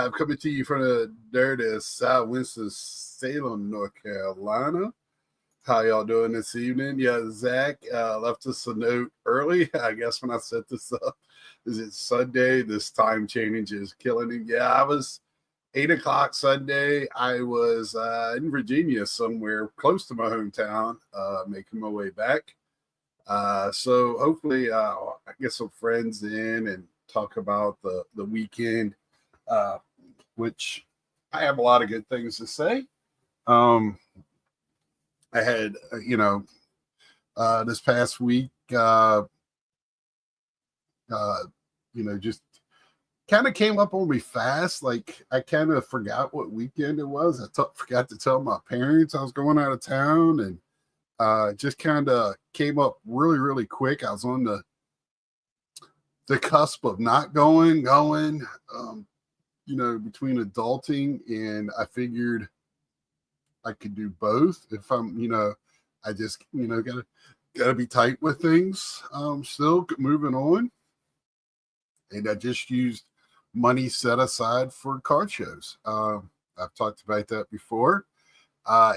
Live, coming to you from the dirty South Winston-Salem, North Carolina. How y'all doing this evening? Yeah, Zach left us a note early. I guess when I set this up, is it Sunday? This time change is killing him. Yeah, I was 8 o'clock Sunday. I was in Virginia somewhere close to my hometown, making my way back. So hopefully I get some friends in and talk about the weekend, uh, which I have a lot of good things to say. I had, this past week, just kind of came up on me fast. Like I kind of forgot what weekend it was. Forgot to tell my parents I was going out of town, and just kind of came up really, really quick. I was on the cusp of not going, between adulting, and I figured I could do both if I'm, I just, gotta be tight with things. Still moving on, and I just used money set aside for card shows. I've talked about that before.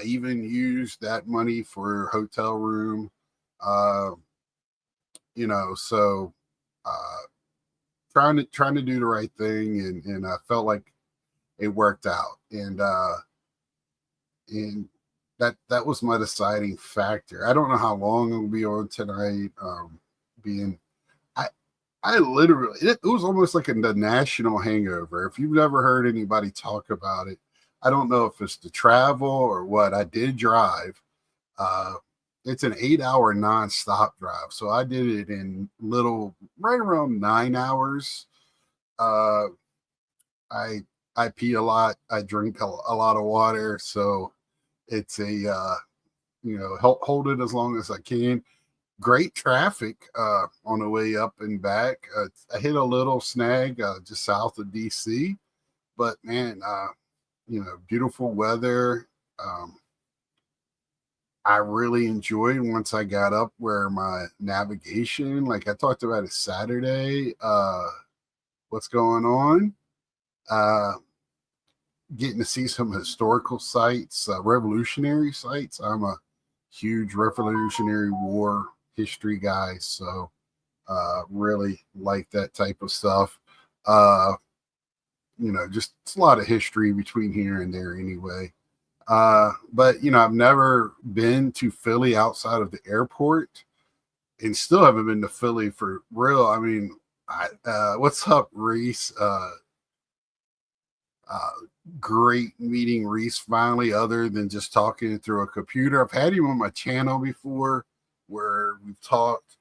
Even used that money for hotel room. So trying to do the right thing, and I felt like it worked out, and that was my deciding factor. I don't know how long it'll be on tonight. I literally, it was almost like the national hangover. If you've never heard anybody talk about it, I don't know if it's the travel or what. I did drive. It's an 8-hour nonstop drive. So I did it in right around 9 hours. I pee a lot. I drink a lot of water. So it's hold it as long as I can. Great traffic on the way up and back. I hit a little snag just south of DC, but man, beautiful weather. I really enjoyed once I got up where my navigation, like I talked about it Saturday, what's going on. Getting to see some historical sites, revolutionary sites. I'm a huge Revolutionary War history guy, so really like that type of stuff. Just it's a lot of history between here and there anyway. But I've never been to Philly outside of the airport, and still haven't been to Philly for real. I mean, what's up, Reese? Great meeting Reese finally, other than just talking through a computer. I've had him on my channel before where we've talked.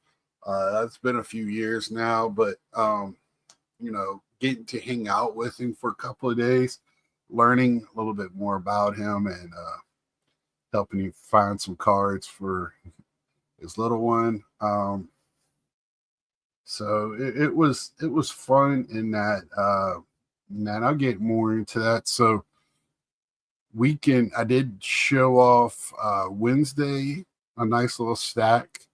That's been a few years now, but getting to hang out with him for a couple of days, learning a little bit more about him, and helping him find some cards for his little one. So it was fun in that. And I'll get more into that. So weekend, I did show off Wednesday, a nice little stack.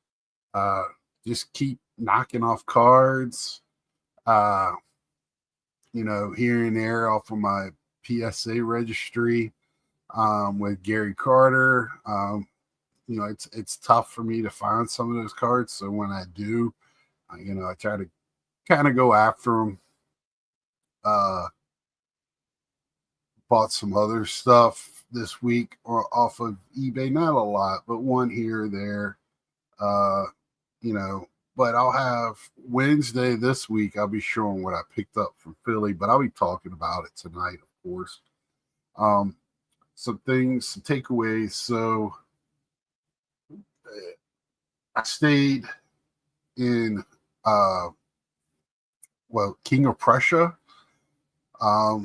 Just keep knocking off cards, here and there off of my PSA registry with Gary Carter. It's tough for me to find some of those cards. So when I do, I try to kind of go after them. Bought some other stuff this week or off of eBay, not a lot, but one here or there. But I'll have Wednesday this week. I'll be showing what I picked up from Philly, but I'll be talking about it tonight, of course. Some things, some takeaways. So I stayed in King of Prussia. A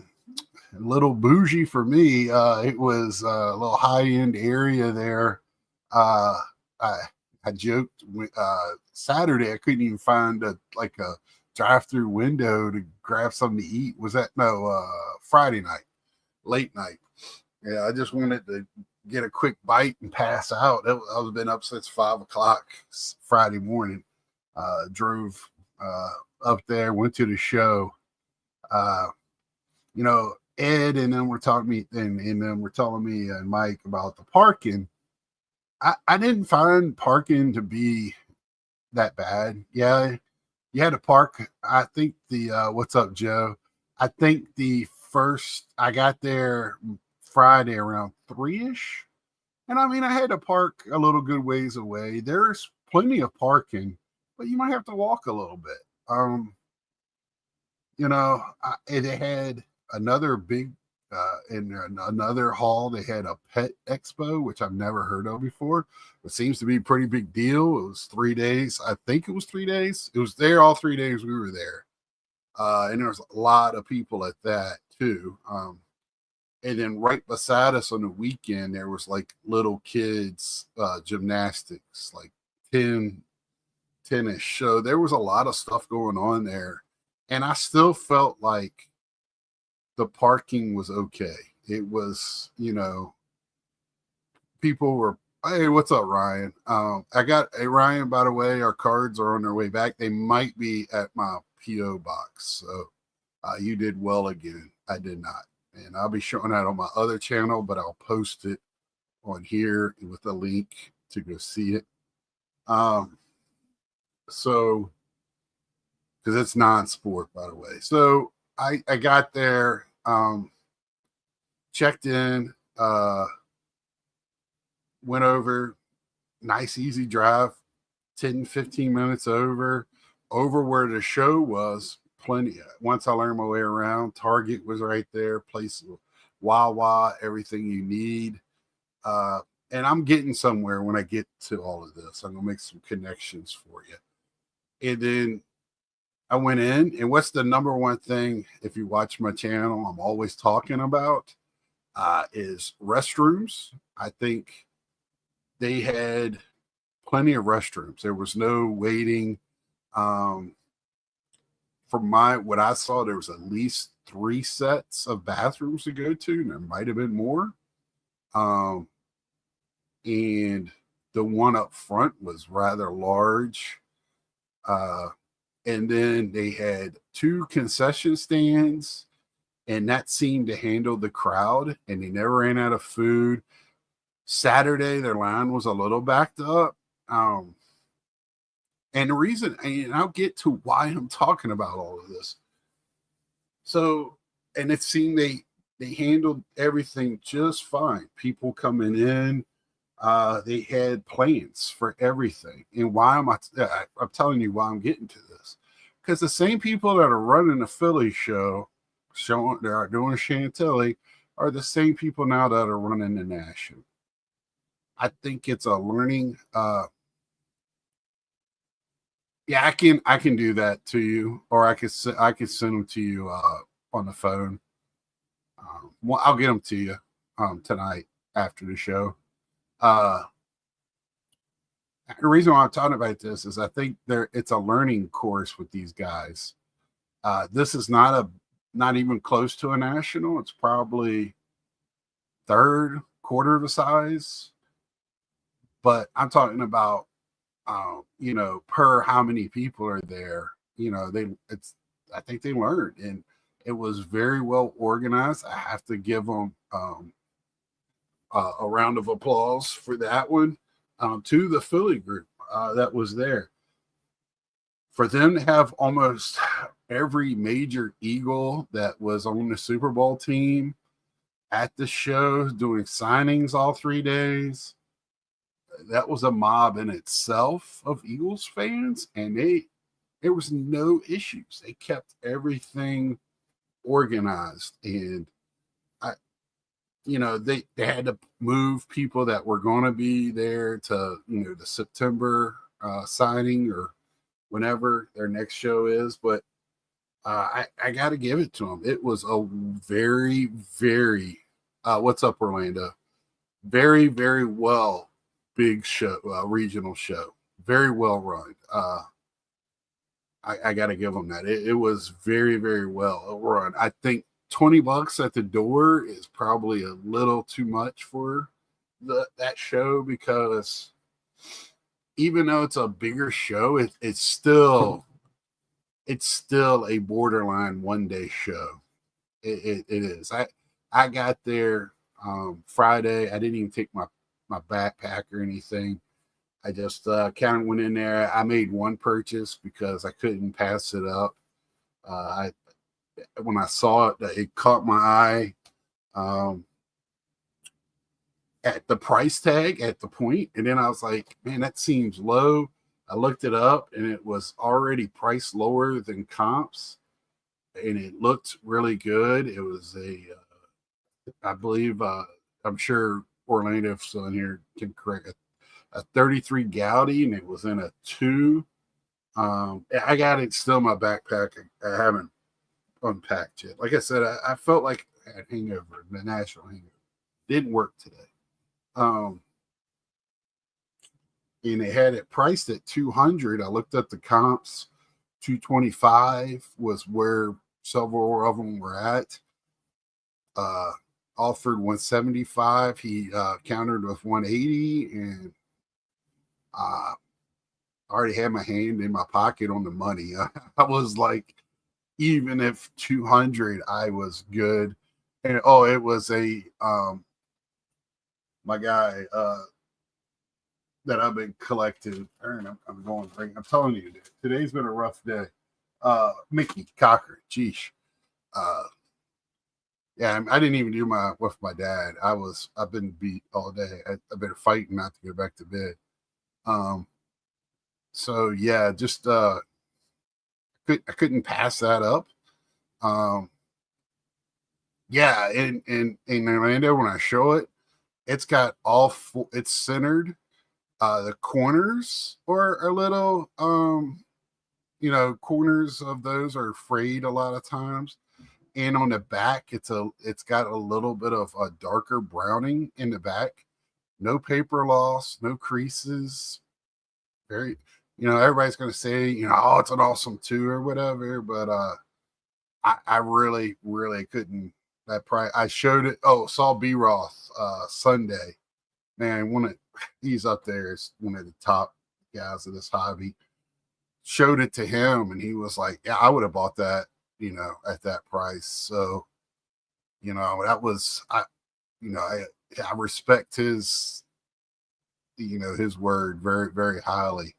little bougie for me. It was a little high-end area there. I joked Saturday I couldn't even find a drive-through window to grab something to eat. Was that Friday night, late night? Yeah, I just wanted to get a quick bite and pass out. I've been up since 5 o'clock Friday morning. Drove up there, went to the show. Ed and then we're talking me and then we're telling me and Mike about the parking. I didn't find parking to be that bad. Yeah, you had to park. I think the what's up, Joe? I think the first I got there Friday around 3ish. And I mean, I had to park a little good ways away. There's plenty of parking, but you might have to walk a little bit. It had another big in another hall. They had a pet expo, which I've never heard of before. It seems to be a pretty big deal. It was 3 days. I think it was 3 days. It was there all 3 days we were there, and there was a lot of people at that too. And then right beside us on the weekend, there was like little kids gymnastics, like 10 tennis. So there was a lot of stuff going on there. And I still felt like the parking was okay. It was, people were, hey, what's up, Ryan? I got, hey, Ryan, by the way, our cards are on their way back. They might be at my P.O. box. So you did well again. I did not. And I'll be showing that on my other channel, but I'll post it on here with a link to go see it. So, because it's non-sport, by the way. So I got there, checked in, went over, nice, easy drive, 10, 15 minutes over where the show was. Plenty. Once I learned my way around, Target was right there, place Wawa, everything you need. And I'm getting somewhere when I get to all of this. I'm gonna make some connections for you. And then I went in, and what's the number one thing if you watch my channel I'm always talking about is restrooms. I think they had plenty of restrooms. There was no waiting. From what I saw, there was at least 3 sets of bathrooms to go to, and there might have been more. And the one up front was rather large. And then they had 2 concession stands, and that seemed to handle the crowd, and they never ran out of food. Saturday, their line was a little backed up. And the reason, and I'll get to why I'm talking about all of this. So, and it seemed they handled everything just fine. People coming in, they had plans for everything. And why am I'm telling you why I'm getting to this. Because the same people that are running the Philly show, they are doing Chantilly, are the same people now that are running the National. I think it's a learning. Yeah, I can do that to you, or I could send them to you on the phone. Well, I'll get them to you tonight after the show. The reason why I'm talking about this is I think it's a learning course with these guys. This is not even close to a national. It's probably third, quarter of the size. But I'm talking about per how many people are there. I think they learned, and it was very well organized. I have to give them a round of applause for that one. To the Philly group that was there, for them to have almost every major Eagle that was on the Super Bowl team at the show doing signings all 3 days. That was a mob in itself of Eagles fans, and there was no issues. They kept everything organized, and they had to move people that were going to be there to the September signing or whenever their next show is. But I got to give it to them. It was a very, very what's up, Orlando? Very, very well big show, regional show. Very well run. I got to give them that. It was very, very well run. I think $20 at the door is probably a little too much for that show, because even though it's a bigger show, it's still a borderline 1 day show. It is. I got there Friday. I didn't even take my backpack or anything. I just kind of went in there. I made one purchase because I couldn't pass it up. I When I saw it, it caught my eye. Um, at the price tag at the point, and then I was like, man, that seems low. I looked it up, and it was already priced lower than comps, and it looked really good. It was I believe, I'm sure Orlando, if still in here, can correct a 33 Gaudi, and it was in a 2. I got it still in my backpack. I haven't unpacked yet. Like I said, I felt like I had hangover, the national hangover. Didn't work today. And they had it priced at 200. I looked at the comps. 225 was where several of them were at. Offered 175. He countered with 180, and I already had my hand in my pocket on the money. I was like, even if 200, I was good. And it was a my guy that I've been collecting. I'm going. I'm telling you, today's been a rough day. Mickey Cochran, geesh. Yeah, I didn't even do with my dad. I've been beat all day. I've been fighting not to go back to bed. So yeah, just I couldn't pass that up. Yeah, in Orlando, when I show it, it's got it's centered. The corners are a little, corners of those are frayed a lot of times. And on the back, it's got a little bit of a darker browning in the back. No paper loss, no creases. Very, everybody's going to say, oh, it's an awesome 2 or whatever. But I really, really couldn't. That price, I showed it. Oh, Saul B. Roth Sunday. Man, he's up there as one of the top guys of this hobby. Showed it to him, and he was like, yeah, I would have bought that, at that price. So, that was, I respect his word very, very highly.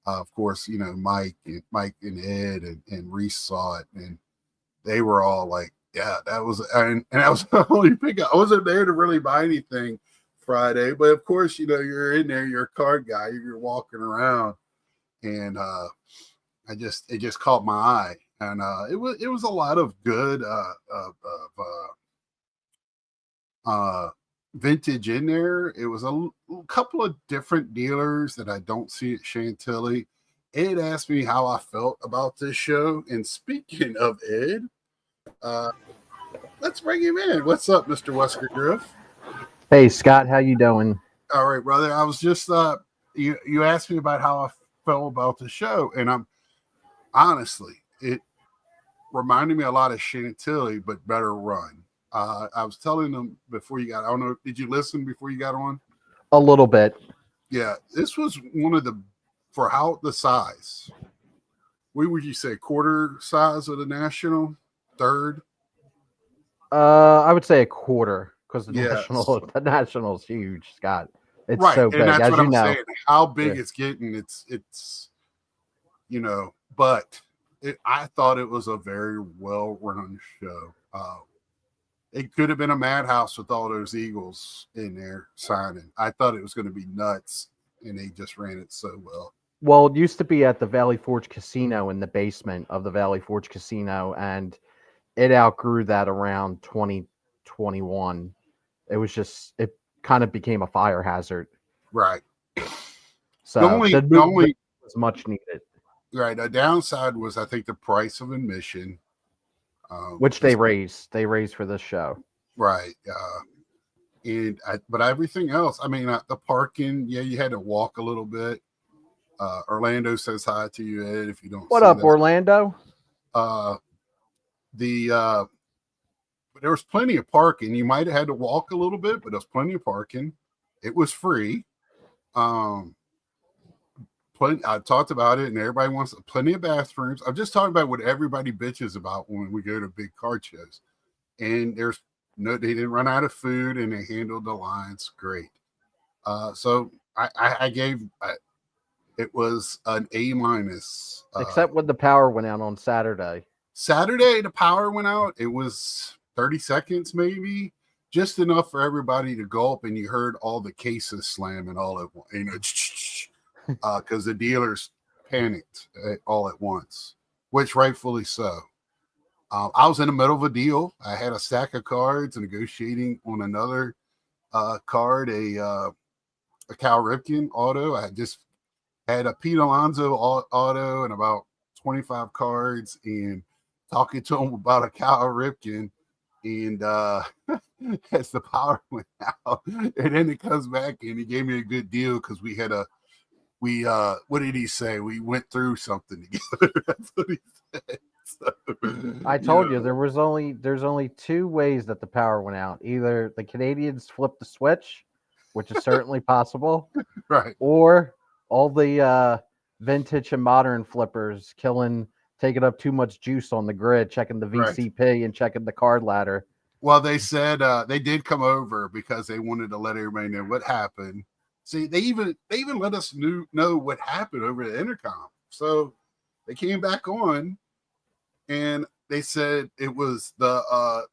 Of course, Mike and Ed and Reese saw it, and they were all like, yeah, that was, and that was the only pickup. I wasn't there to really buy anything Friday, but of course, you're in there, you're a card guy, you're walking around, and it just caught my eye, and it was a lot of good vintage in there. It was a couple of different dealers that I don't see at Chantilly. Ed asked me how I felt about this show, and speaking of Ed, let's bring him in. What's up, Mr. Wesker Griff? Hey, Scott, how you doing? All right, brother. I was just you asked me about how I felt about the show, and I'm honestly, it reminded me a lot of Chantilly, but better run. I was telling them before you got, I don't know, did you listen before you got on? A little bit. Yeah, this was one of for how the size. What would you say, quarter size of the National? Third? I would say a quarter, because the Yes. the National's huge, Scott. It's right, so big, and that's as what you I'm know. saying. How big it's getting, it's but I thought it was a very well-run show. It could have been a madhouse with all those Eagles in there signing. I thought it was going to be nuts, and they just ran it so well. Well, it used to be at the Valley Forge Casino, in the basement of the Valley Forge Casino, and it outgrew that around 2021. It kind of became a fire hazard. Right. So the only was much needed. Right. The downside was, I think, the price of admission, which they raised. They raised for this show. Right. But everything else, I mean, the parking, yeah, you had to walk a little bit. Orlando says hi to you, Ed, if you don't. What up, Orlando? There was plenty of parking. You might have had to walk a little bit, but there was plenty of parking. It was free. I talked about it, and everybody wants plenty of bathrooms. I'm just talking about what everybody bitches about when we go to big card shows. and there's no, they didn't run out of food, and they handled the lines great. So I gave it was an A minus. Except when the power went out on Saturday. Saturday, the power went out. It was 30 seconds, maybe, just enough for everybody to gulp, and you heard all the cases slamming all at once, because the dealers panicked all at once, which rightfully so. I was in the middle of a deal. I had a stack of cards negotiating on another card, a Cal Ripken auto. I just had a Pete Alonso auto and about 25 cards, and talking to him about a Cal Ripken. And as the power went out, and then it comes back, and he gave me a good deal because what did he say? We went through something together. That's what he said. So, I told you there's only two ways that the power went out. Either the Canadians flipped the switch, which is certainly possible, right, or all the vintage and modern flippers taking up too much juice on the grid, checking the VCP and checking the card ladder. Well, they said they did come over because they wanted to let everybody know what happened. See, they even let us know what happened over the intercom. So they came back on, and they said it was the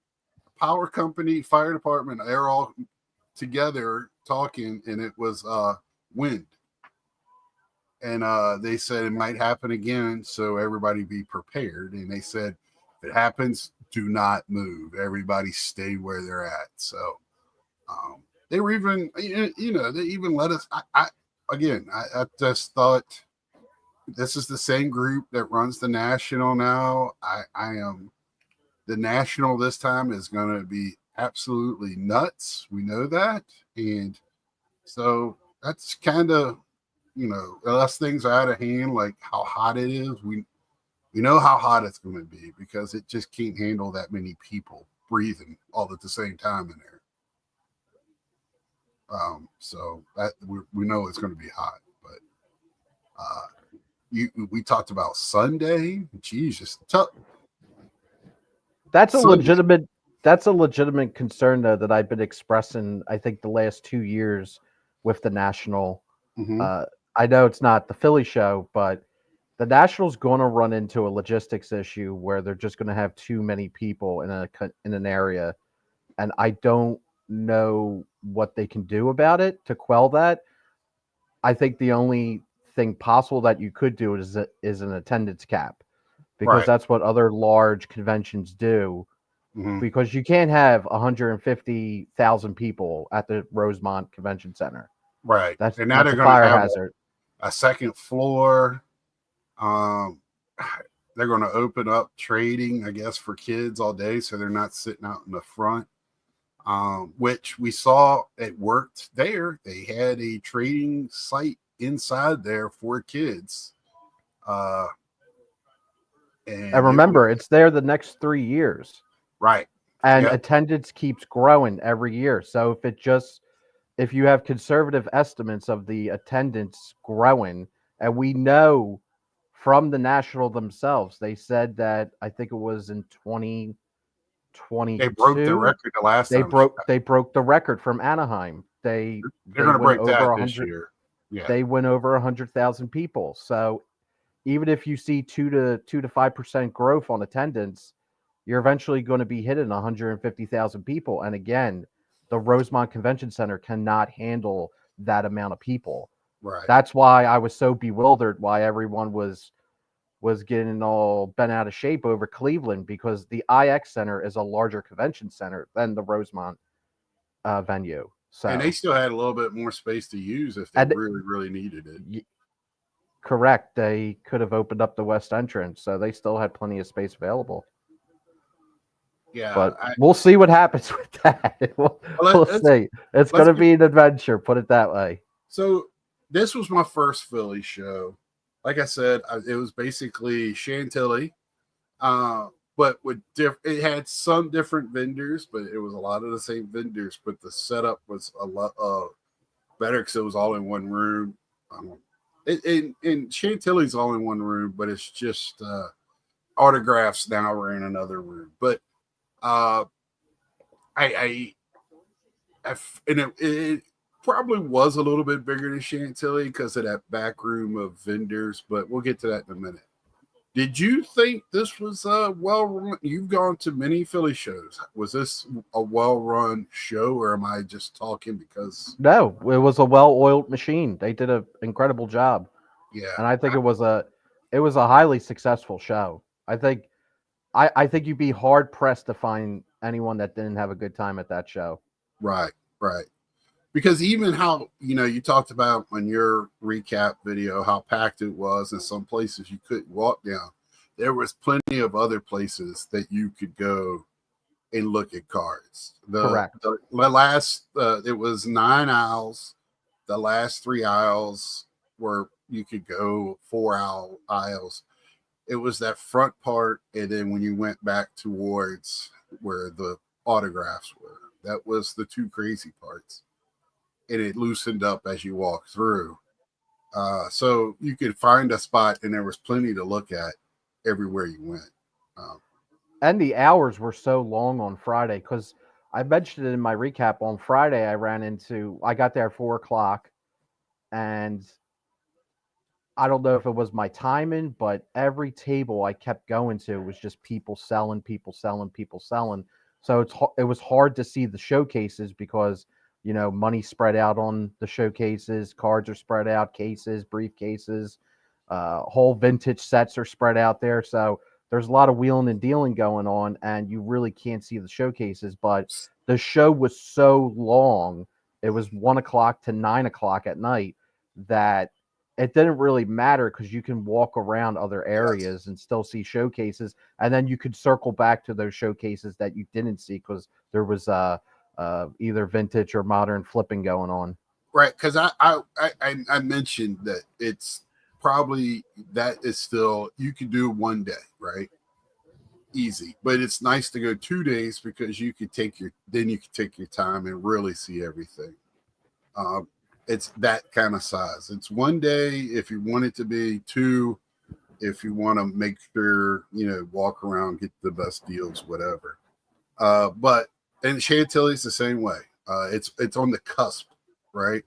power company, fire department. They're all together talking, and it was wind. And they said it might happen again, so everybody be prepared. And they said, if it happens, do not move. Everybody stay where they're at. So they were even, they even let us. I just thought this is the same group that runs the National now. I am the National this time is going to be absolutely nuts. We know that, and so that's kind of. Unless things are out of hand, like how hot it is, we know how hot it's going to be because it just can't handle that many people breathing all at the same time in there. So that we know it's going to be hot, but we talked about Sunday. Jesus, that's a legitimate concern though that I've been expressing. I think the last 2 years with the National. Mm-hmm. I know it's not the Philly show, but the National's going to run into a logistics issue where they're just going to have too many people in an area, and I don't know what they can do about it to quell that. I think the only thing possible that you could do is an attendance cap, because that's what other large conventions do. Mm-hmm. Because you can't have 150,000 people at the Rosemont Convention Center. Right. That's and now a they're fire going to have hazard. A second floor. They're going to open up trading, I guess, for kids all day, so they're not sitting out in the front. Which we saw it worked there. They had a trading site inside there for kids. And remember, it's there the next 3 years. Right. And attendance keeps growing every year. So if you have conservative estimates of the attendance growing, and we know from the National themselves, they said that I think it was in 2022. They broke the record the last time. They broke the record from Anaheim. They're going to break that this year. Yeah. They went over 100,000 people. So even if you see 2 to 5% growth on attendance, you're eventually going to be hitting 150,000 people. And again, the Rosemont Convention Center cannot handle that amount of people. Right. That's why I was so bewildered why everyone was getting all bent out of shape over Cleveland, because the IX Center is a larger convention center than the Rosemont venue. So, and they still had a little bit more space to use if they really, really needed it. Correct. They could have opened up the west entrance, so they still had plenty of space available. Yeah, but we'll see what happens with that. We'll see. It's going to be an adventure, put it that way. So this was my first Philly show. Like I said, it was basically Chantilly, but it had some different vendors, but it was a lot of the same vendors. But the setup was a lot better because it was all in one room. And Chantilly's all in one room, but it's just autographs now are in another room. But And it probably was a little bit bigger than Chantilly because of that back room of vendors, but we'll get to that in a minute. Did you think this was a well-run? You've gone to many Philly shows. Was this a well-run show, or am I just talking because? No, it was a well-oiled machine. They did an incredible job, Yeah, and I think it was a highly successful show. I think you'd be hard pressed to find anyone that didn't have a good time at that show. right. Because even how you talked about on your recap video how packed it was, and some places you couldn't walk down. There was plenty of other places that you could go and look at cards. Correct. The last it was 9 aisles. The last 3 aisles were you could go 4 aisles. It was that front part, and then when you went back towards where the autographs were, that was the two crazy parts. And it loosened up as you walk through. So you could find a spot, and there was plenty to look at everywhere you went. And the hours were so long on Friday because I mentioned it in my recap. On Friday, I got there at 4:00, and I don't know if it was my timing, but every table I kept going to was just people selling. So it was hard to see the showcases because money spread out on the showcases, cards are spread out, cases, briefcases, whole vintage sets are spread out there. So there's a lot of wheeling and dealing going on, and you really can't see the showcases. But the show was so long, it was 1:00 to 9:00 at night, that it didn't really matter because you can walk around other areas and still see showcases, and then you could circle back to those showcases that you didn't see because there was either vintage or modern flipping going on. Right, because I mentioned that it's probably that is still you can do one day, right? Easy, but it's nice to go 2 days because you could take your time and really see everything. It's that kind of size. It's one day if you want it to be, two if you want to make sure walk around, get the best deals, whatever. But and Chantilly's the same way. It's on the cusp, right?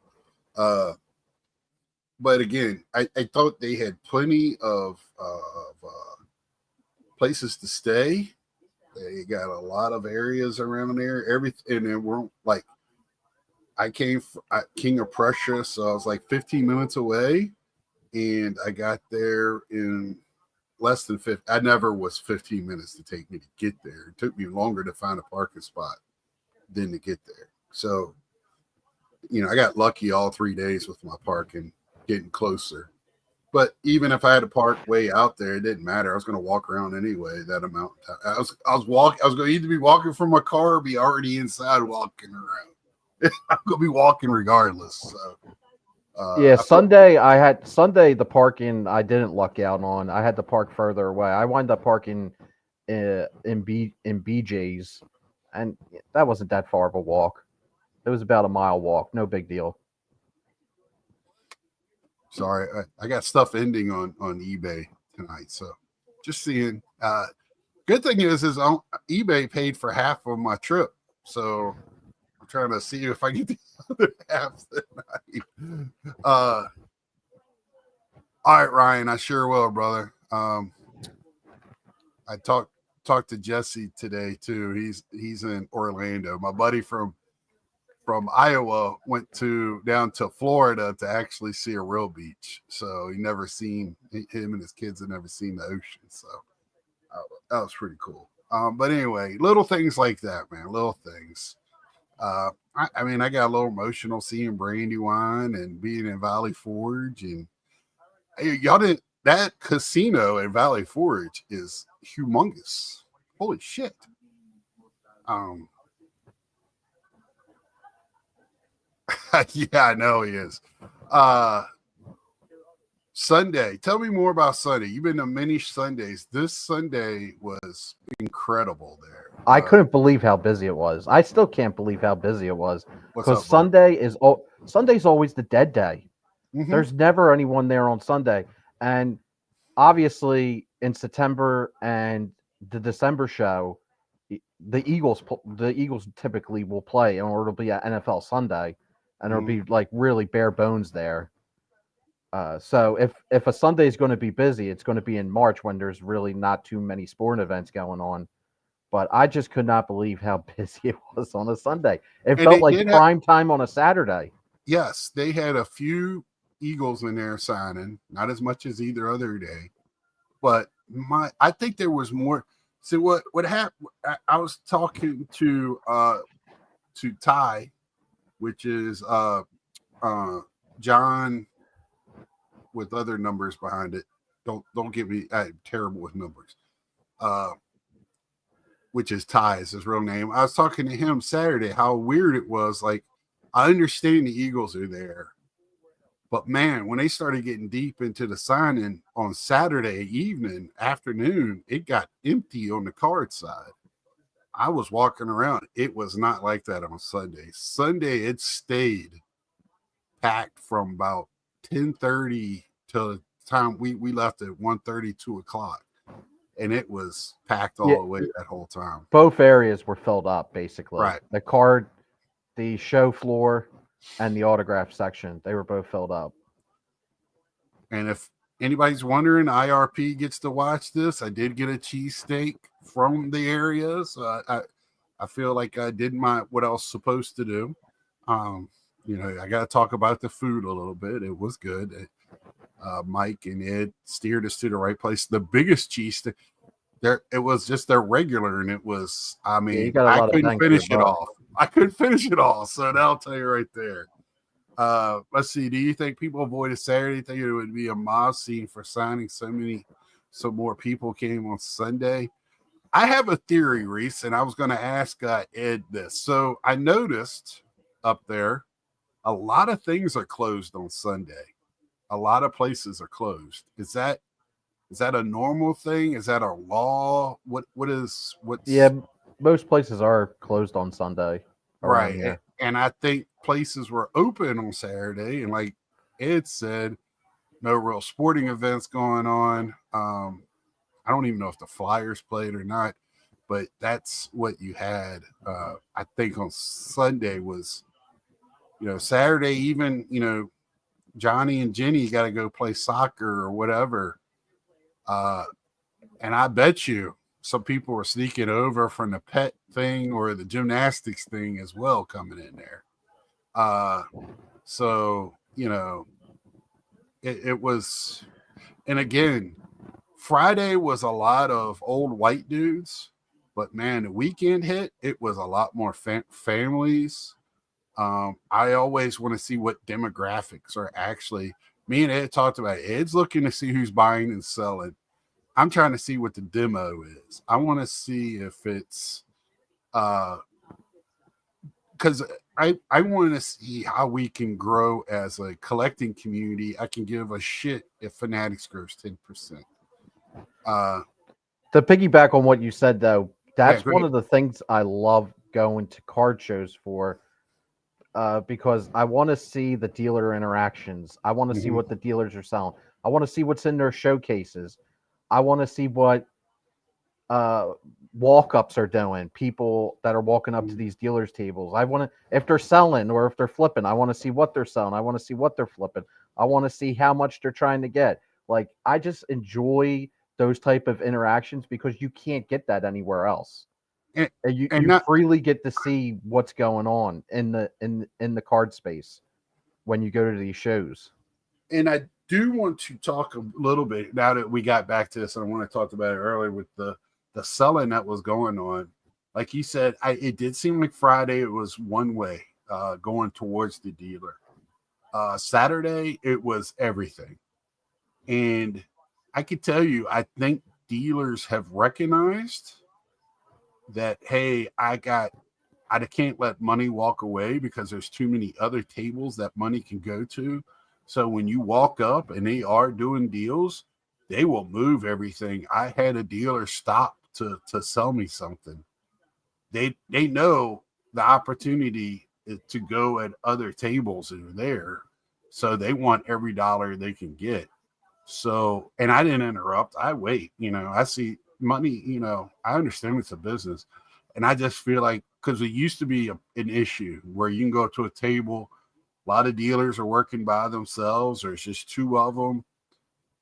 But again, I thought they had plenty of places to stay. They got a lot of areas around there. Everything, and then we're like, I came from King of Prussia, so I was like 15 minutes away, and I got there in less than 50. I never was 15 minutes to take me to get there. It took me longer to find a parking spot than to get there. So, I got lucky all 3 days with my parking getting closer. But even if I had to park way out there, it didn't matter. I was going to walk around anyway. That amount. I was going to either be walking from my car or be already inside walking around. I'm going to be walking regardless. So, Sunday the parking I didn't luck out on. I had to park further away. I wound up parking in BJ's, and that wasn't that far of a walk. It was about a mile walk. No big deal. Sorry, I got stuff ending on eBay tonight, so just seeing. Good thing is eBay paid for half of my trip, so I'm trying to see if I get the other half tonight. All right, Ryan, I sure will, brother. I talked to Jesse today too. He's in Orlando. My buddy from Iowa went down to Florida to actually see a real beach. So him and his kids had never seen the ocean. So that was pretty cool. But anyway, little things like that, man. Little things. I mean, I got a little emotional seeing Brandywine and being in Valley Forge, and y'all didn't. That casino in Valley Forge is humongous. Holy shit. Yeah, I know he is. Sunday. Tell me more about Sunday. You've been to many Sundays. This Sunday was incredible there. I couldn't believe how busy it was. I still can't believe how busy it was because Sunday's always the dead day. Mm-hmm. There's never anyone there on Sunday, and obviously in September and the December show, the Eagles typically will play, or it'll be at NFL Sunday, and it'll Mhm. be like really bare bones there. So if a Sunday is going to be busy, it's going to be in March when there's really not too many sporting events going on. But I just could not believe how busy it was on a Sunday. It And felt they like did have, prime time on a Saturday. yes, they had a few Eagles in there signing, not as much as either other day, but I think there was more. So what happened? I was talking to Ty, which is John with other numbers behind it. Don't get me, I'm terrible with numbers. Uh, which is Ty is his real name. I was talking to him Saturday how weird it was. Like, I understand the Eagles are there, but man, when they started getting deep into the signing on Saturday evening, afternoon, it got empty on the card side. I was walking around. It was not like that on Sunday. Sunday, it stayed packed from about 10:30 till the time we left at 1:30, 2 o'clock. And it was packed Yeah, all the way that whole time. both areas were filled up basically. Right. The card, the show floor, and the autograph section, they were both filled up. And if anybody's wondering, IRP gets to watch this. I did get a cheesesteak from the area, so I feel like I did what I was supposed to do. I got to talk about the food a little bit. It was good. Mike and Ed steered us to the right place. The biggest cheesesteak there, it was just their regular, and it was. I Yeah, you mean, got a I lot of couldn't bang for your finish it buck. off. I couldn't finish it all. So that'll tell you right there. Let's see. Do you think people avoided Saturday? Think it would be a mob scene for signing so more people came on Sunday? I have a theory, Reese, and I was going to ask Ed this. So I noticed up there a lot of things are closed on Sunday. A lot of places are closed. Is that a normal thing? Is that a law? What's Yeah, most places are closed on Sunday around right? here. And I think places were open on Saturday, and like Ed said, no real sporting events going on. I don't even know if the Flyers played or not, but that's what you had. I think on Sunday was, Saturday, even, Johnny and Jenny got to go play soccer or whatever. And I bet you some people were sneaking over from the pet thing or the gymnastics thing as well coming in there. So, it was, and again, Friday was a lot of old white dudes, but man, the weekend hit, it was a lot more families. I always want to see what demographics are actually. Me and Ed talked about it. Ed's looking to see who's buying and selling. I'm trying to see what the demo is. I want to see if it's because I want to see how we can grow as a collecting community. I can give a shit if Fanatics grows 10%. To piggyback on what you said, though, Yeah, that's one great. of the things I love going to card shows for, because I want to see the dealer interactions. I want to see Mm-hmm. what the dealers are selling. I want to see what's in their showcases. I want to see what uh, walk ups are doing. People that are walking up to these dealers' tables. I want to, if they're selling or if they're flipping, I want to see what they're selling. I want to see what they're flipping. I want to see how much they're trying to get. Like, I just enjoy those type of interactions because you can't get that anywhere else. And, And you and you not freely get to see what's going on in the card space when you go to these shows. and I do want to talk a little bit now that we got back to this, and I want to talk about it earlier with the selling that was going on. Like you said, it did seem like Friday it was one way going towards the dealer. Saturday it was everything, and I could tell you, I think dealers have recognized that. Hey, I can't let money walk away because there's too many other tables that money can go to. So when you walk up and they are doing deals, they will move everything. I had a dealer stop to sell me something. They know the opportunity to go at other tables that are there. So they want every dollar they can get. So, and I didn't interrupt. I wait, I see money, I understand it's a business. And I just feel like, because it used to be an issue where you can go to a table, a lot of dealers are working by themselves, or it's just two of them,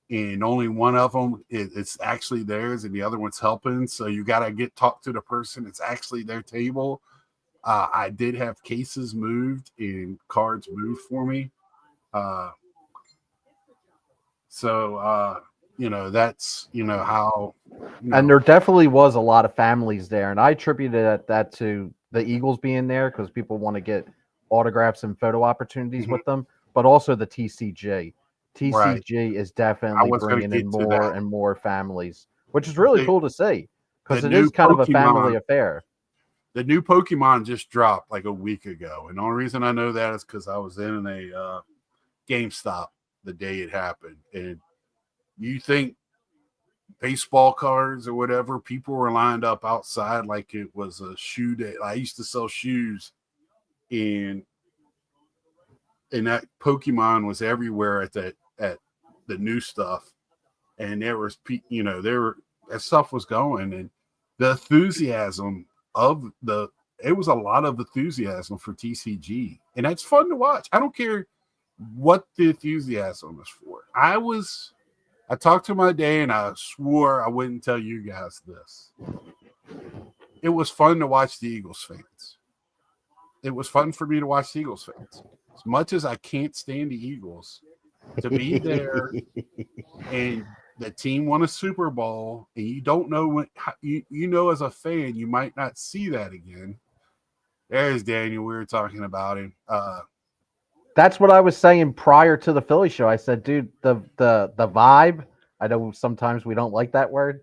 and only one of them it's actually theirs, and the other one's helping. So you got to talk to the person. It's actually their table. I did have cases moved and cards moved for me. So that's how. And there definitely was a lot of families there, and I attributed that to the Eagles being there because people want to get autographs and photo opportunities with them, but also the TCG. Right. TCG is I definitely was going to bringing in get to more that. and more families, which is really cool to see because The it new is kind of a family Pokemon- affair. The new Pokemon just dropped like a week ago, and the only reason I know that is because I was in a GameStop the day it happened. And you think baseball cards or whatever, people were lined up outside like it was a shoe day. I used to sell shoes, and that Pokemon was everywhere at the new stuff, and there was that stuff was going, and the enthusiasm it was a lot of enthusiasm for TCG, and that's fun to watch. I don't care what the enthusiasm is for. I talked to my day, and I swore I wouldn't tell you guys this. It was fun to watch the Eagles fans. It was fun for me to watch the Eagles fans. As much as I can't stand the Eagles, to be there and the team won a Super Bowl, and you don't know when as a fan, you might not see that again. There's Daniel. We were talking about him. That's what I was saying prior to the Philly show. I said, dude, the vibe. I know sometimes we don't like that word,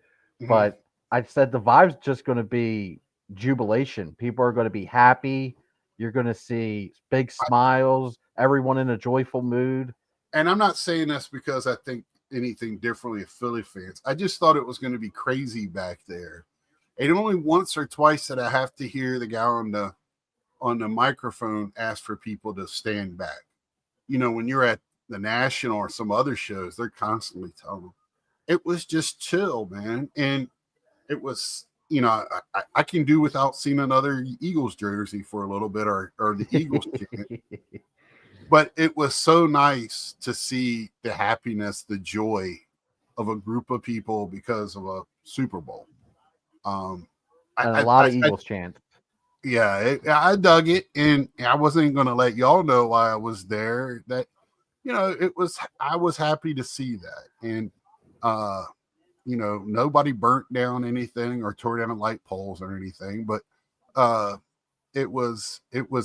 but I said the vibe's just going to be jubilation. People are going to be happy. You're going to see big smiles, everyone in a joyful mood. And I'm not saying this because I think anything differently of Philly fans. I just thought it was going to be crazy back there. And only once or twice did I have to hear the guy on the microphone ask for people to stand back. When you're at the National or some other shows, they're constantly telling them. It was just chill, man. And it was, I can do without seeing another Eagles jersey for a little bit or the Eagles chant. But it was so nice to see the happiness, the joy of a group of people because of a Super Bowl. And a lot of Eagles chant. Yeah, I dug it, and I wasn't going to let y'all know why I was there. That I was happy to see that, and nobody burnt down anything or tore down light poles or anything, but it was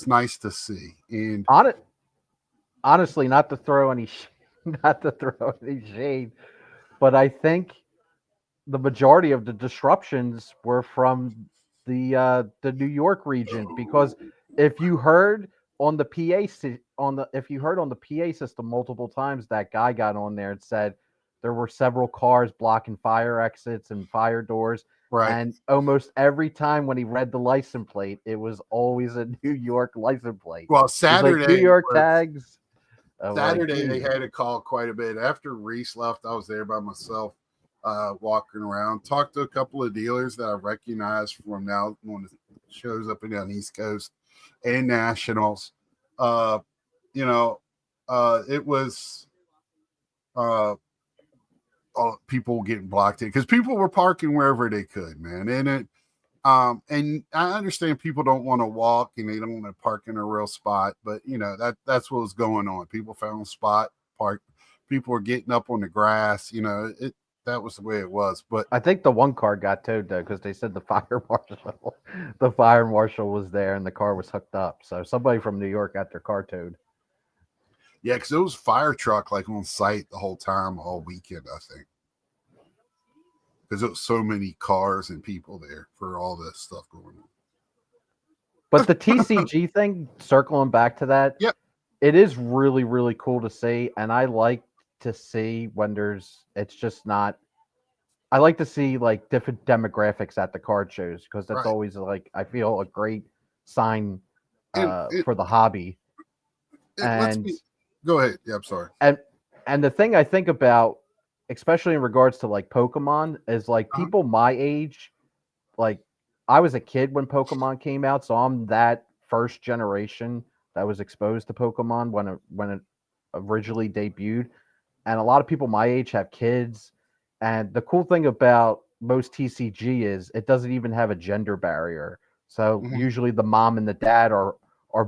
nice to see. And honestly, not to throw any shade, but I think the majority of the disruptions were from the New York region, because if you heard on the PA system multiple times, that guy got on there and said there were several cars blocking fire exits and fire doors. Right. And almost every time when he read the license plate, it was always a New York license plate. Well, Saturday, New York tags. Saturday, they had a call quite a bit. After Reese left, I was there by myself, walking around, talked to a couple of dealers that I recognized from now when it shows up and down the East Coast and Nationals. It was people getting blocked in because people were parking wherever they could, man. And and I understand people don't want to walk and they don't want to park in a real spot, but that's what was going on. People found a spot, park. People were getting up on the grass. That was the way it was. But I think the one car got towed though, because they said the fire marshal was there and the car was hooked up. So somebody from New York got their car towed. Yeah, because it was fire truck like on site the whole time, all weekend, I think. Because it was so many cars and people there for all this stuff going on. But the TCG thing, circling back to that, yep, it is really, really cool to see. And I like to see when it's just not. I like to see like different demographics at the card shows, because that's always like, I feel, a great sign for the hobby. Go ahead. Yeah, I'm sorry. And the thing I think about, especially in regards to like Pokemon, is like people my age, like I was a kid when Pokemon came out, so I'm that first generation that was exposed to Pokemon when it originally debuted. And a lot of people my age have kids. And the cool thing about most TCG is it doesn't even have a gender barrier. So Mhm. usually the mom and the dad are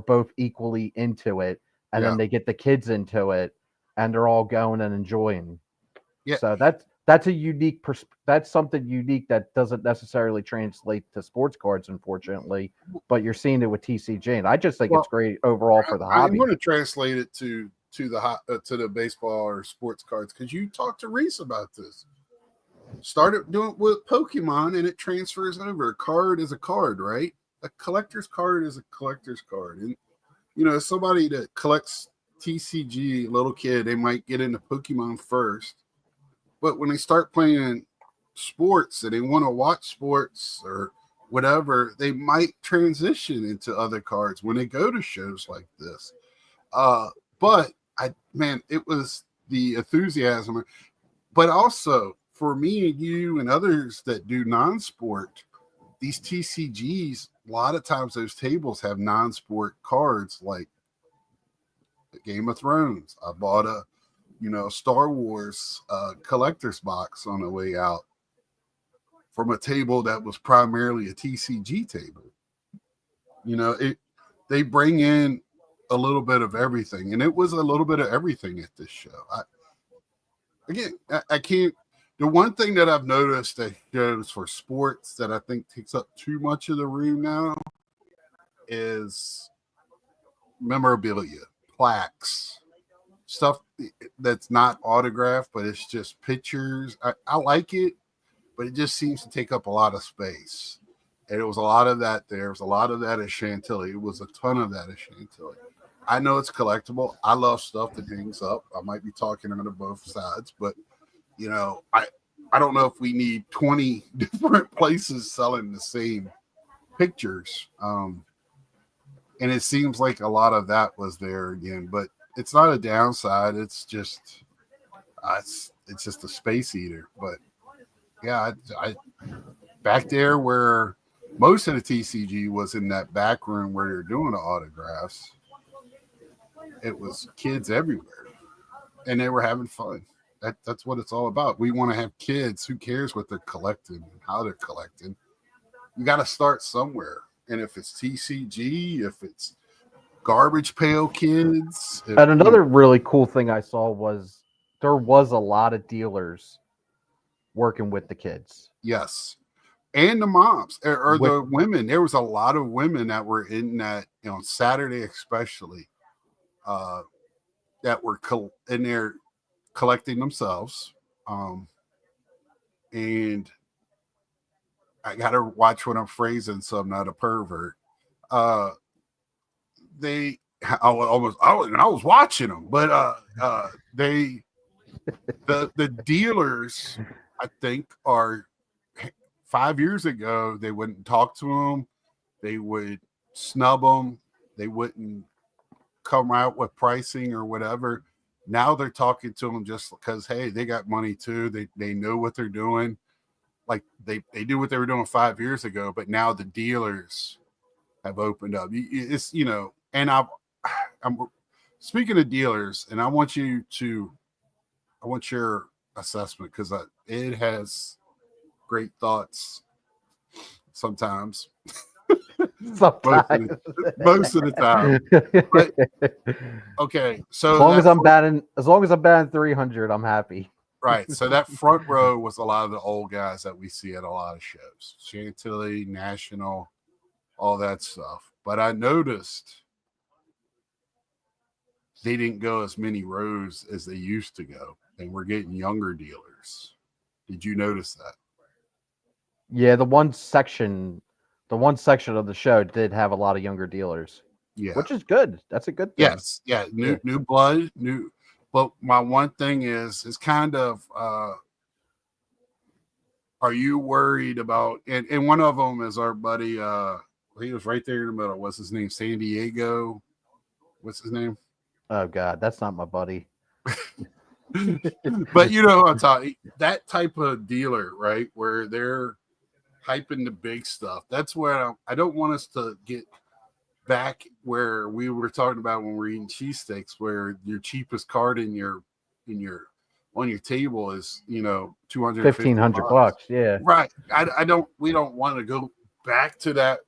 both equally into it, and Yeah. then they get the kids into it, and they're all going and enjoying. Yeah. So that's a unique that's something unique that doesn't necessarily translate to sports cards, unfortunately. But you're seeing it with TCG, and I just think it's Well, great overall for the I'm hobby. going to translate it to the baseball or sports cards because you talked to Reese about this. Started doing with Pokemon and it transfers over. A card is a card, right? A collector's card is a collector's card. And, somebody that collects TCG, little kid, they might get into Pokemon first. But when they start playing sports and they want to watch sports or whatever, they might transition into other cards when they go to shows like this. But it was the enthusiasm, but also for me and you and others that do non-sport, these TCGs, a lot of times those tables have non-sport cards like Game of Thrones. I bought a Star Wars collector's box on the way out from a table that was primarily a TCG table. They bring in a little bit of everything, and it was a little bit of everything at this show. I can't. The one thing that I've noticed that goes for sports that I think takes up too much of the room now is memorabilia, plaques, stuff that's not autographed, but it's just pictures. I like it, but it just seems to take up a lot of space. And it was a lot of that there. It was a lot of that at Chantilly. It was a ton of that at Chantilly. I know it's collectible. I love stuff that hangs up. I might be talking on both sides, but I don't know if we need 20 different places selling the same pictures. And it seems like a lot of that was there again, but it's not a downside. It's just it's just a space eater. But yeah, I back there where most of the TCG was in that back room where they're doing the autographs. It was kids everywhere, and they were having fun. That's what it's all about. We want to have kids. Who cares what they're collecting and how they're collecting? You got to start somewhere. And if it's TCG, if it's Garbage Pail Kids, And another really cool thing I saw was there was a lot of dealers working with the kids. yes, and the moms or With, the women. There was a lot of women that were in that, Saturday especially, that were in there collecting themselves. And I got to watch what I'm phrasing so I'm not a pervert. I was watching them, but the dealers, I think, are 5 years ago they wouldn't talk to them, they would snub them, they wouldn't come out with pricing or whatever. Now they're talking to them just because, hey, they got money too. They know what they're doing. Like they do what they were doing 5 years ago, but now the dealers have opened up. It's and I'm speaking of dealers, and I want your assessment because it has great thoughts sometimes. sometimes. Most of the time. But, okay, so as long as I'm batting 300, I'm happy. Right. So that front row was a lot of the old guys that we see at a lot of shows. Chantilly, National, all that stuff. But I noticed they didn't go as many rows as they used to go. And we're getting younger dealers. Did you notice that? Yeah, the one section of the show did have a lot of younger dealers. Yeah. Which is good. That's a good thing. Yes. Yeah. New blood, new. But my one thing is kind of, are you worried about, and one of them is our buddy, he was right there in the middle. What's his name? San Diego. What's his name? Oh God, that's not my buddy. But you know what I'm talking, that type of dealer, right? Where they're hyping the big stuff. That's where I don't want us to get back where we were talking about when we're eating cheesesteaks, where your cheapest card in your on your table is 250 $1,500 bucks. bucks. Yeah. Right. I don't. We don't want to go back to that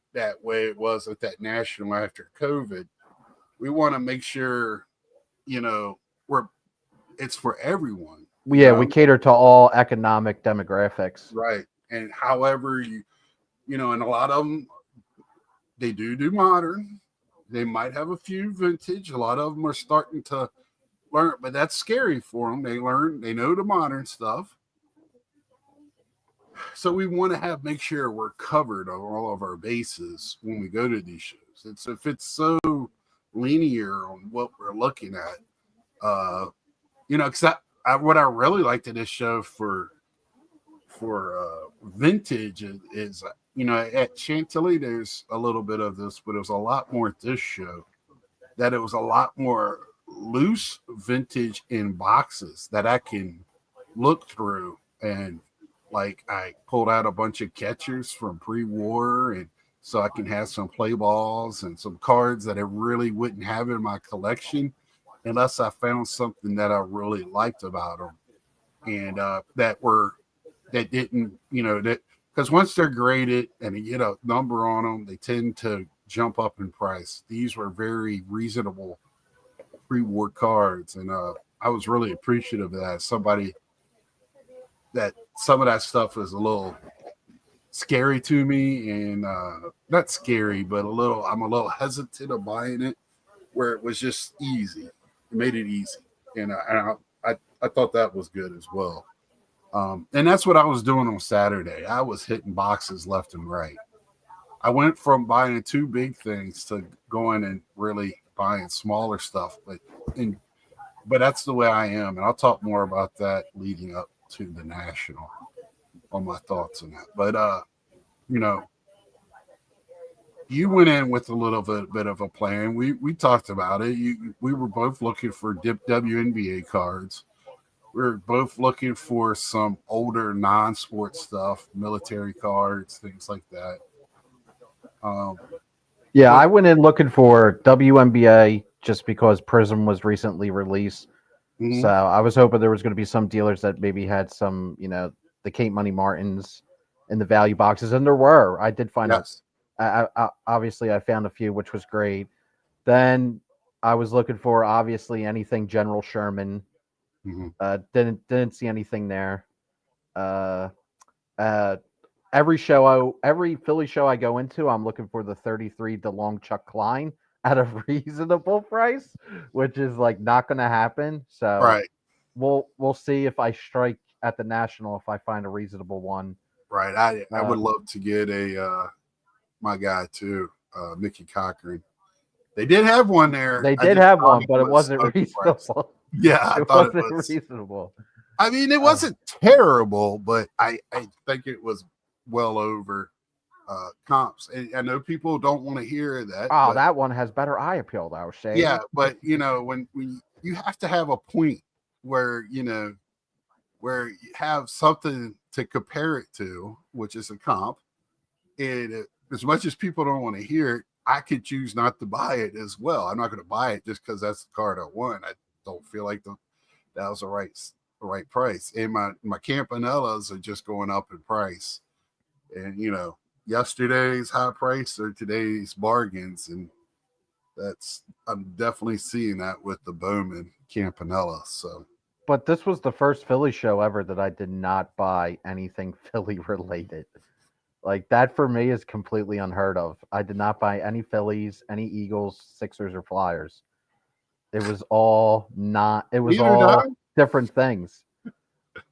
way it was at that national after COVID. We want to make sure we're it's for everyone. Yeah, we cater to all economic demographics. Right. And however and a lot of them, they do modern. They might have a few vintage. A lot of them are starting to learn, but that's scary for them. They know the modern stuff. So we want to make sure we're covered on all of our bases when we go to these shows. If it's so linear on what we're looking at, because what I really liked in this show for vintage is at Chantilly there's a little bit of this, but it was a lot more at this show. That it was a lot more loose vintage in boxes that I can look through, and like I pulled out a bunch of catchers from pre-war, and so I can have some play balls and some cards that I really wouldn't have in my collection unless I found something that I really liked about them, and that didn't, that because once they're graded and you get a number on them, they tend to jump up in price. These were very reasonable pre-war cards, and I was really appreciative of that. Somebody that some of that stuff is a little scary to me, and not scary, but I'm a little hesitant of buying it where it was just easy. It made it easy, and I thought that was good as well. And that's what I was doing on Saturday. I was hitting boxes left and right. I went from buying 2 big things to going and really buying smaller stuff, but that's the way I am, and I'll talk more about that leading up to the national on my thoughts on that. But you went in with a little bit of a plan. We talked about it. We were both looking for WNBA cards. We were both looking for some older non-sport stuff, military cards, things like that. I went in looking for WNBA just because Prism was recently released. Mm-hmm. So I was hoping there was going to be some dealers that maybe had some, the Kate Money Martins in the value boxes, and there were. I did find out. Obviously, I found a few, which was great. Then I was looking for obviously anything General Sherman. Mm-hmm. Didn't see anything there. Every Philly show I go into, I'm looking for the 33 DeLong Chuck Klein at a reasonable price, which is like not going to happen. So right, we'll see if I strike at the national if I find a reasonable one. Right, I would love to get a my guy too, Mickey Cochran. They did have one there. They did have one, but it wasn't reasonable. Yeah, I thought it was reasonable. I mean, it wasn't terrible, but I think it was well over comps. And I know people don't want to hear that. Oh, that one has better eye appeal, though, Shane. Yeah, but when you have to have a point where where you have something to compare it to, which is a comp, and as much as people don't want to hear it, I could choose not to buy it as well. I'm not going to buy it just because that's the card I want. I don't feel like that was the right price. And my Campanellas are just going up in price. And yesterday's high price or today's bargains, and I'm definitely seeing that with the Bowman Campanella. So, but this was the first Philly show ever that I did not buy anything Philly related. Like that for me is completely unheard of. I did not buy any Phillies, any Eagles, Sixers, or Flyers. It was all different things.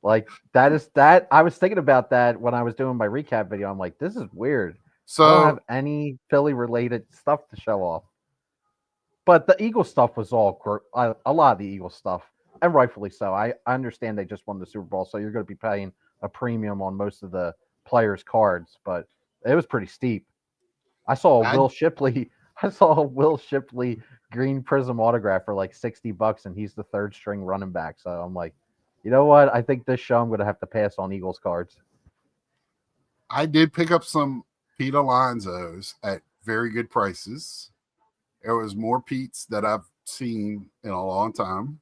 Like that. I was thinking about that when I was doing my recap video. I'm like, this is weird. So I don't have any Philly related stuff to show off. But the Eagle stuff was a lot of the Eagle stuff, and rightfully so. I understand they just won the Super Bowl, so you're going to be paying a premium on most of the players' cards, but it was pretty steep. I saw a Will Shipley green Prism autograph for like $60, and he's the 3rd string running back. So I'm like, you know what? I think this show I'm going to have to pass on Eagles cards. I did pick up some Pete Alonso's at very good prices. There was more Pete's that I've seen in a long time.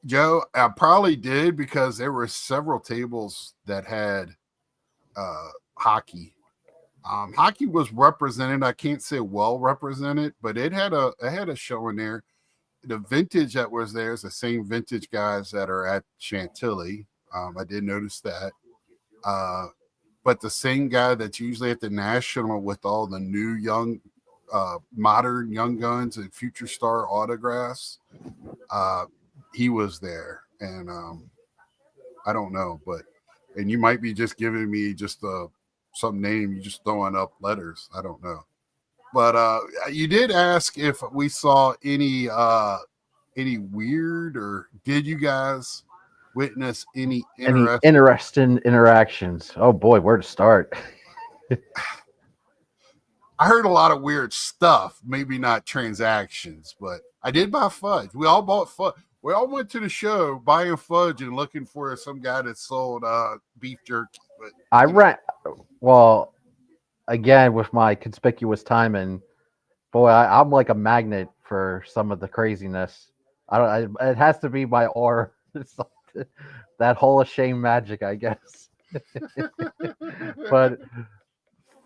Joe, I probably did because there were several tables that had hockey. Hockey was represented. I can't say well represented, but it had a show in there. The vintage that was there is the same vintage guys that are at Chantilly. I did notice that. But the same guy that's usually at the National with all the new young, modern young guns and future star autographs, he was there. And I don't know, and you might be just giving me just some name, you just throwing up letters. I don't know. But you did ask if we saw any weird, or did you guys witness any interesting interactions? Oh boy, where to start? I heard a lot of weird stuff, maybe not transactions, but I did buy fudge. We all bought fudge. We all went to the show buying fudge and looking for some guy that sold beef jerky. But well, again, with my conspicuous timing, boy, I'm like a magnet for some of the craziness. It has to be my aura. That Hall of Shame magic, I guess. But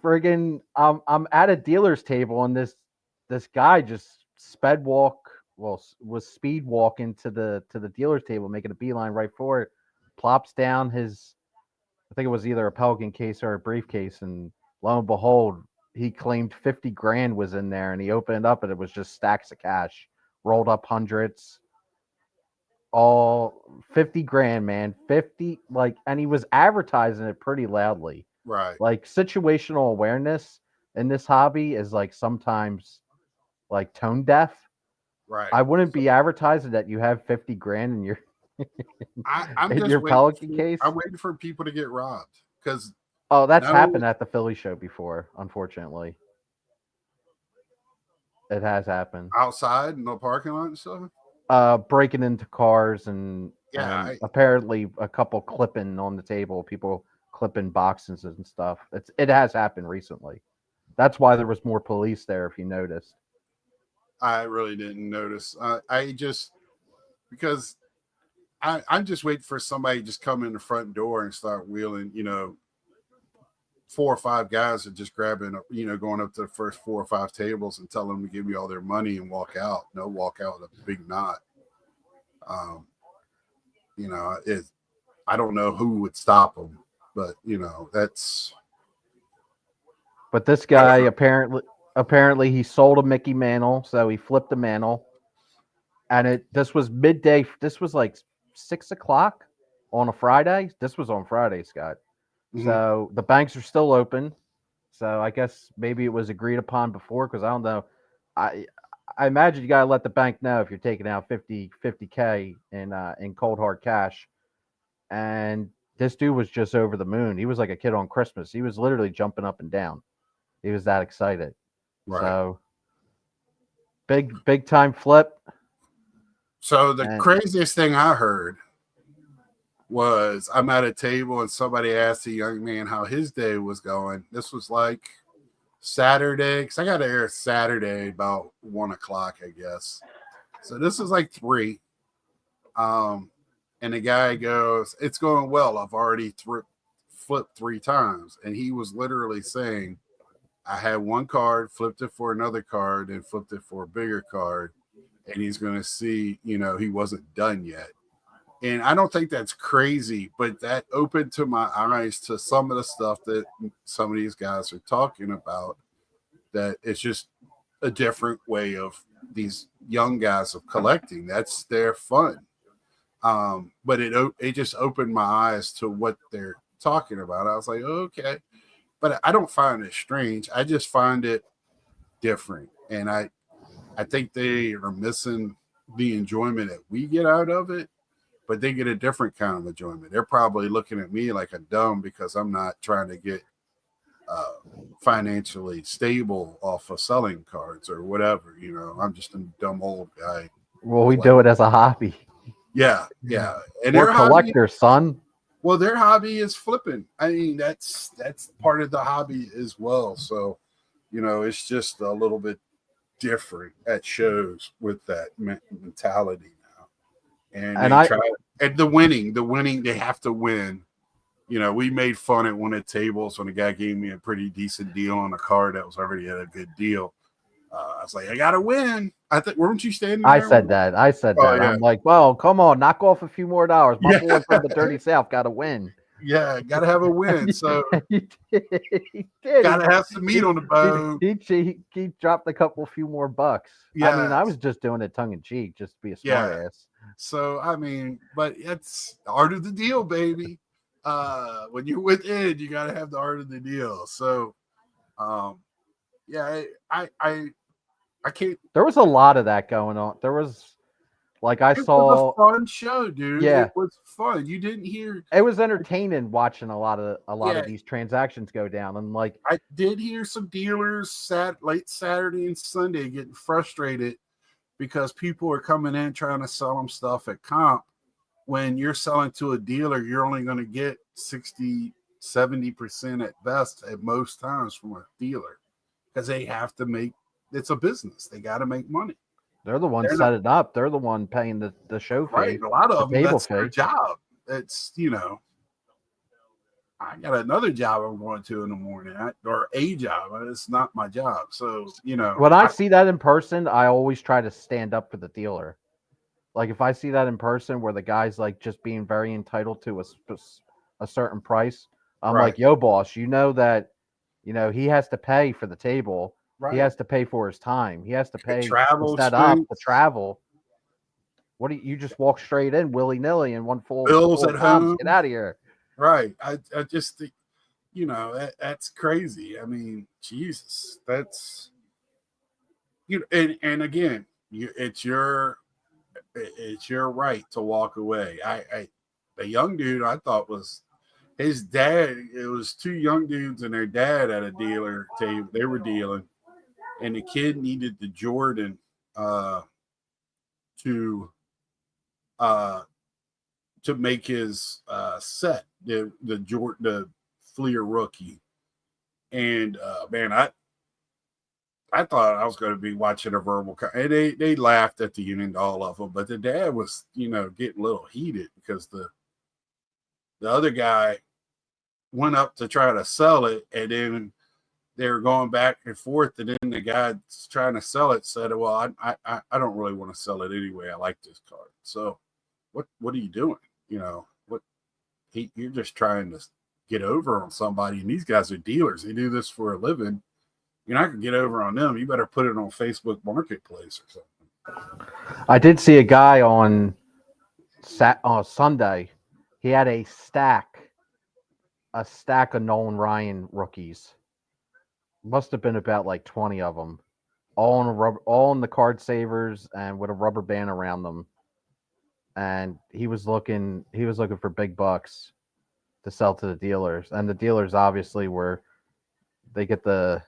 friggin', I'm at a dealer's table, and this guy just was speed walking to the dealer's table, making a beeline right for it. Plops down I think it was either a Pelican case or a briefcase, and lo and behold, he claimed 50 grand was in there, and he opened it up, and it was just stacks of cash, rolled up hundreds, all 50 grand, man. 50, and he was advertising it pretty loudly. Right. Like, situational awareness in this hobby is sometimes tone deaf. Right. I wouldn't be advertising that you have 50 grand in your I'm just your Pelican case. I'm waiting for people to get robbed because that's happened at the Philly show before. Unfortunately, it has happened outside in the parking lot and stuff. Breaking into cars and apparently a couple clipping on the table. People clipping boxes and stuff. It has happened recently. That's why there was more police there. If you noticed, I really didn't notice. Because I'm just waiting for somebody to just come in the front door and start wheeling, 4 or 5 guys are just grabbing, going up to the first 4 or 5 tables and tell them to give me all their money and walk out. No, walk out with a big knot. I don't know who would stop them, but that's. But this guy apparently he sold a Mickey Mantle, so he flipped a Mantle, and this was midday. This was like 6 o'clock on a Friday. This was on Friday, Scott. Mm-hmm. So the banks are still open. So I guess maybe it was agreed upon before, because I don't know. I imagine you gotta let the bank know if you're taking out 50K in cold hard cash. And this dude was just over the moon. He was like a kid on Christmas. He was literally jumping up and down. He was that excited. Right. So big time flip. So the craziest thing I heard was I'm at a table and somebody asked a young man how his day was going. This was like Saturday, because I got there Saturday about 1 o'clock, I guess. So this is like 3. And the guy goes, "It's going well. I've already flipped 3 times." And he was literally saying, I had 1 card, flipped it for another card, and flipped it for a bigger card. And he's going to see, he wasn't done yet. And I don't think that's crazy, but that opened to my eyes to some of the stuff that some of these guys are talking about, that it's just a different way of these young guys of collecting. That's their fun. But it just opened my eyes to what they're talking about. I was like, okay. But I don't find it strange. I just find it different. And I think they are missing the enjoyment that we get out of it, but they get a different kind of enjoyment. They're probably looking at me like a dumb because I'm not trying to get financially stable off of selling cards or whatever. I'm just a dumb old guy. Well, we do it as a hobby. Yeah, yeah. And We're their hobby, collectors, son. well, their hobby is flipping. I mean, that's part of the hobby as well. So, it's just a little bit different at shows with that mentality now. And And they I try, and the winning, they have to win. We made fun at one of the tables when a guy gave me a pretty decent deal on a card that was already at a good deal. I was like, I gotta win. I think, weren't you standing I there? said that. I said Oh that. yeah, I'm like, well, come on, knock off a few more dollars. My yeah, boy from the Dirty South got to win. yeah. Gotta have a win. So He did. He did. gotta have some meat on the bone. He dropped a few more bucks. I mean, I Yes, was just doing it tongue in cheek, just to be a smart yeah. ass. So I mean, but it's the art of the deal, baby. When you're within, you gotta have the art of the deal. So, um, yeah, I can't. There was a lot of that going on. There was like I It was saw. a fun show, dude. Yeah, It was fun. You didn't hear. it was entertaining watching a lot Yeah, of these transactions go down. And like, I did hear some dealers late Saturday and Sunday getting frustrated because people are coming in trying to sell them stuff at comp. When you're selling to a dealer, you're only going to get 60-70% at best at most times from a dealer because they have to make, it's a business. They got to make money. they're the ones They're not setting up. They're the one paying the show right. fee, A lot the of them, table that's their fee. job. It's, I got another job I'm going to in the morning, or a job. It's not my job. So, When I see that in person, I always try to stand up for the dealer. Like if I see that in person where the guy's like just being very entitled to a certain price, I'm right, like, yo, boss, you know that, he has to pay for the table. He right. has to pay for his time. He has to pay to Travel set up, to expense, travel. What do you just walk straight in willy nilly in one bills full at comps? home. Get out of here. Right. I just think, that's crazy. I mean, Jesus, that's, and again, it's your right to walk away. The young dude I thought was his dad. It was two young dudes and their dad at a dealer table. They were dealing, and the kid needed the Jordan to uh, to make his set, the Jordan, the Fleer rookie. And man, I thought I was going to be watching a verbal. And they laughed at the end, all of them. But the dad was, getting a little heated because the other guy went up to try to sell it, and then they were going back and forth. And then the guy trying to sell it said, "Well, I don't really want to sell it anyway. I like this card. So, what are you doing? What you're just trying to get over on somebody, and these guys are dealers. They do this for a living. You're not gonna get over on them. You better put it on Facebook Marketplace or something." I did see a guy on Sunday. He had a stack of Nolan Ryan rookies. Must have been about like 20 of them, all in the card savers and with a rubber band around them. And he was looking for big bucks to sell to the dealers, and the dealers obviously they get the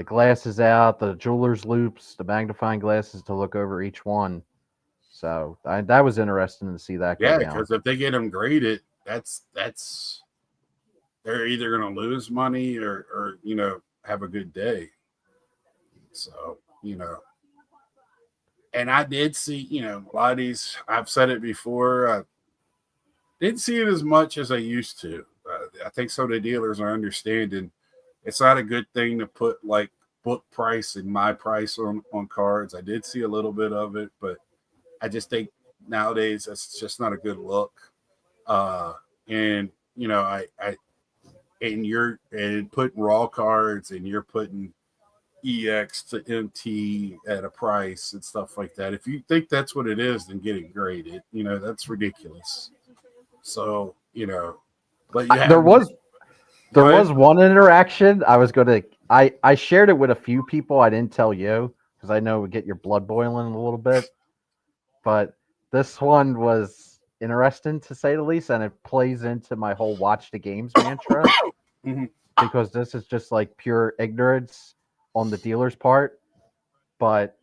glasses out, the jeweler's loops, the magnifying glasses to look over each one. So that was interesting to see that go Yeah, down. because if they get them graded, that's they're either going to lose money or have a good day. So and I did see a lot of these. I've said it before. I didn't see it as much as I used to. I think some of the dealers are understanding it's not a good thing to put like book price and my price on cards. I did see a little bit of it, but I just think nowadays that's just not a good look. And and putting raw cards and you're putting EX to MT at a price and stuff like that. If you think that's what it is, then get it graded. That's ridiculous. So, but you have There was one interaction I shared it with a few people. I didn't tell you because I know it would get your blood boiling a little bit. But this one was interesting to say the least, and it plays into my whole watch the games mantra because this is just like pure ignorance on the dealer's part. But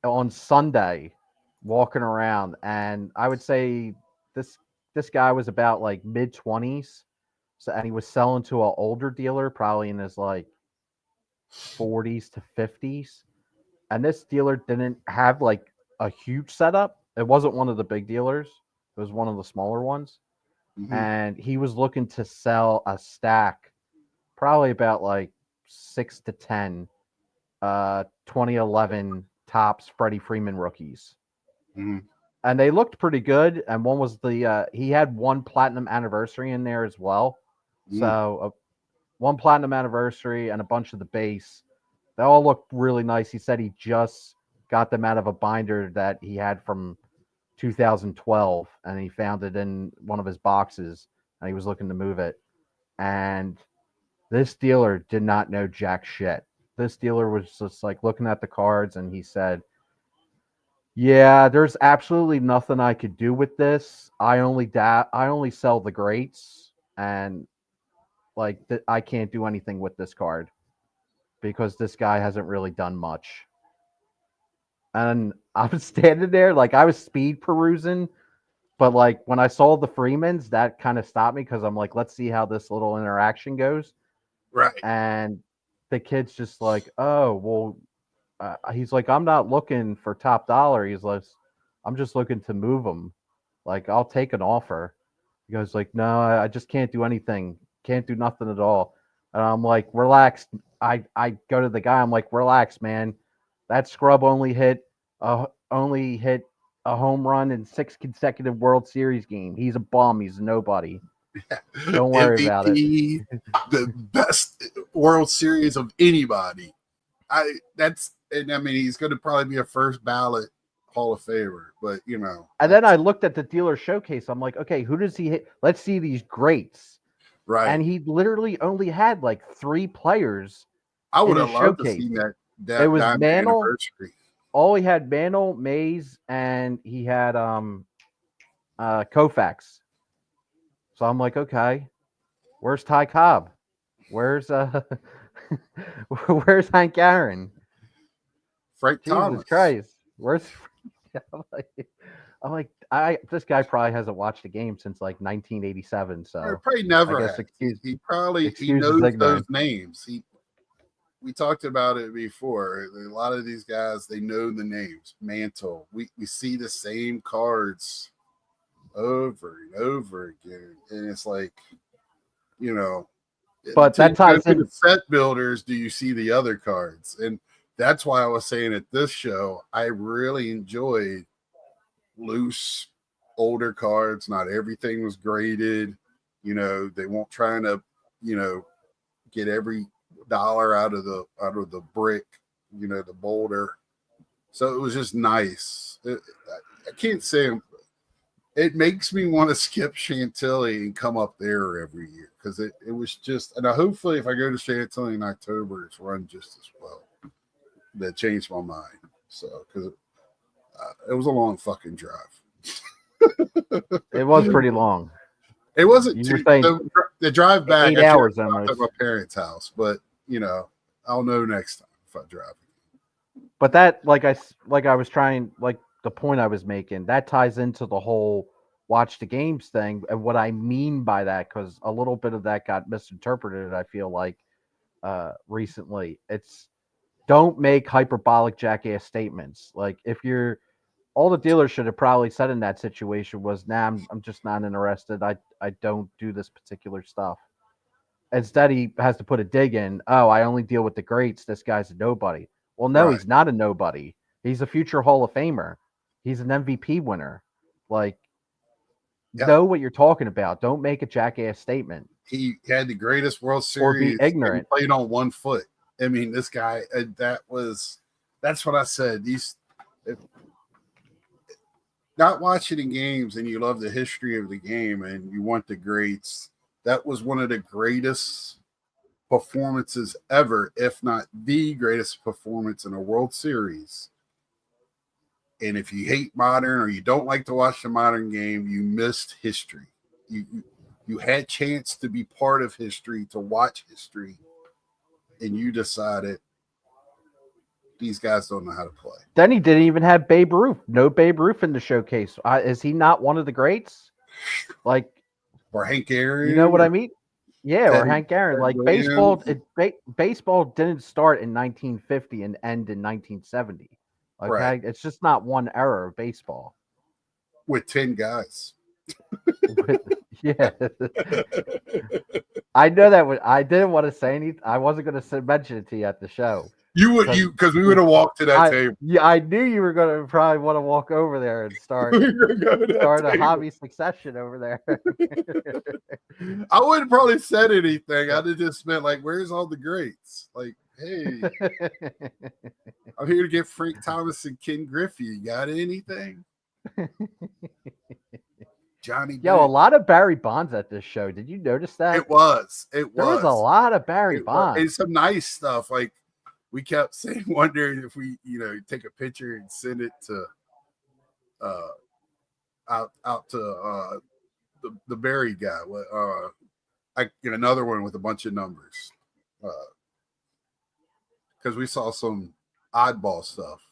on Sunday, walking around, and I would say this guy was about like mid-20s. So, and he was selling to an older dealer, probably in his like 40s to 50s. And this dealer didn't have like a huge setup. It wasn't one of the big dealers. It was one of the smaller ones. Mhm. And he was looking to sell a stack, probably about like 6 to 10 2011 tops Freddie Freeman rookies. Mhm. And they looked pretty good. And one was he had one platinum anniversary in there as well. Mhm. So one platinum anniversary and a bunch of the base. They all looked really nice. He said he just got them out of a binder that he had from 2012, and he found it in one of his boxes, and he was looking to move it. And this dealer did not know jack shit. This dealer was just like looking at the cards, and he said, "Yeah, there's absolutely nothing I could do with this. I only sell the greats, and like I can't do anything with this card because this guy hasn't really done much." And I was standing there, like I was speed perusing, but like when I saw the Freemans, that kind of stopped me because I'm like, let's see how this little interaction goes. Right. And the kid's just like, oh, well, he's like, I'm not looking for top dollar. He's like, I'm just looking to move them. Like, I'll take an offer. He goes like, no, I just can't do anything. Can't do nothing at all. And I'm like, relax. I go to the guy. I'm like, relax, man. That scrub only hit a home run in 6 consecutive World Series game. He's a bum. He's a nobody. Don't worry about it. MVP, the best World Series of anybody. And I mean he's going to probably be a first ballot Hall of Famer, but you know And then that's I looked at the dealer showcase. I'm like, okay, who does he hit? Let's see these greats. right. And he literally only had like 3 players I in would his have loved to showcase. see that It was diamond Mantle. anniversary. All he had Mantle, Mays, and he had Koufax. So I'm like, okay, where's Ty Cobb? Where's where's Hank Aaron? Frank Jesus Thomas. Christ. Where's I'm like, I this guy probably hasn't watched a game since like 1987. Or So probably I never guess has. He probably he excuse his knows those ignorance. names. We talked about it before. A lot of these guys they know the names. Mantle. We see the same cards over and over again, and it's like you know But until that you go ties to the in. set builders do you see the other cards, and that's why I was saying at this show I really enjoyed loose older cards. Not everything was graded. They won't trying to you know get every dollar out of the brick, the boulder. So it was just nice. I can't say it makes me want to skip Chantilly and come up there every year because it was just, and hopefully if I go to Chantilly in October, it's run just as well. That changed my mind. So, because it was a long fucking drive. It was pretty long. It wasn't You were too, saying the drive back, 8 hours I stopped at my almost. parents' house, but, I'll know next time if I drive. But that, like I was trying, like the point I was making, that ties into the whole watch the games thing. And what I mean by that, because a little bit of that got misinterpreted, I feel like recently. It's don't make hyperbolic jackass statements. Like if you're all the dealers should have probably said in that situation was, nah, I'm just not interested. I don't do this particular stuff. Instead, he has to put a dig in. Oh, I only deal with the greats. This guy's a nobody. Well, no, Right. he's not a nobody. He's a future Hall of Famer. He's an MVP winner. Like, Yep. know what you're talking about. Don't make a jackass statement He had the greatest World or be Series and he ignorant. played on one foot. I mean, this guy, that's what I said. If not watching the games and you love the history of the game and you want the greats, that was one of the greatest performances ever, if not the greatest performance in a World Series. And if you hate modern or you don't like to watch the modern game, you missed history. You had chance to be part of history, to watch history, and you decided these guys don't know how to play. Then he didn't even have Babe Ruth. No Babe Ruth in the showcase. Is he not one of the greats? Like, Or Hank Aaron. you know what I mean? Yeah, or Teddy- Hank Aaron. Ted Like Williams. baseball didn't start in 1950 and end in 1970. Okay, Right. it's just not one era of baseball. With 10 guys. Yeah, I know that. I didn't want to say anything. I wasn't going to mention it to you at the show. Because we would have walked to that table. Yeah, I knew you were going to probably want to walk over there and start a hobby succession over there. I wouldn't probably said anything. I'd have just meant like, where's all the greats? Like, hey, I'm here to get Frank Thomas and Ken Griffey. You got anything? Johnny. Yo, a lot of Barry Bonds at this show. Did you notice that? It was. There was a lot of Barry Bonds. And some nice stuff. Like, we kept saying, wondering if we, take a picture and send it to out to the Barry guy. Another one with a bunch of numbers. Because we saw some oddball stuff.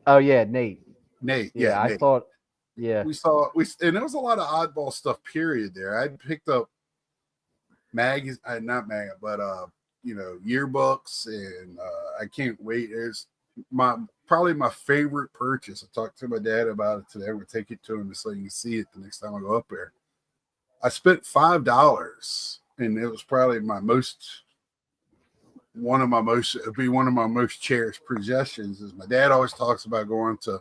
Oh yeah, Nate. Yeah, I Nate. thought. Yeah, and there was a lot of oddball stuff. Period. There, I picked up yearbooks, and I can't wait. There's probably my favorite purchase. I talked to my dad about it today. I'm gonna take it to him so you can see it the next time I go up there. I spent $5, and it was probably one of my most cherished possessions. Is my dad always talks about going to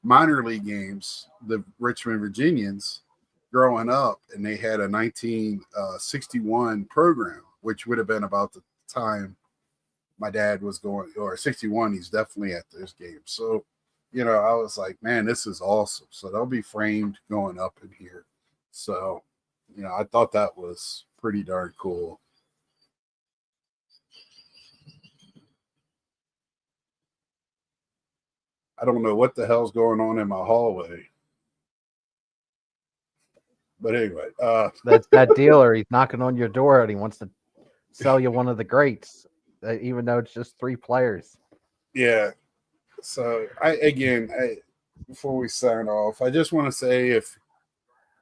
minor league games, the Richmond Virginians, growing up, and they had a 1961 program, which would have been about the time my dad was going, or 61. He's definitely at those games. So, I was like, man, this is awesome. So they'll be framed going up in here. So, I thought that was pretty darn cool. I don't know what the hell's going on in my hallway. But anyway, that's that dealer. He's knocking on your door and he wants to sell you one of the greats, even though it's just 3 players. Yeah. So before we sign off, I just want to say, if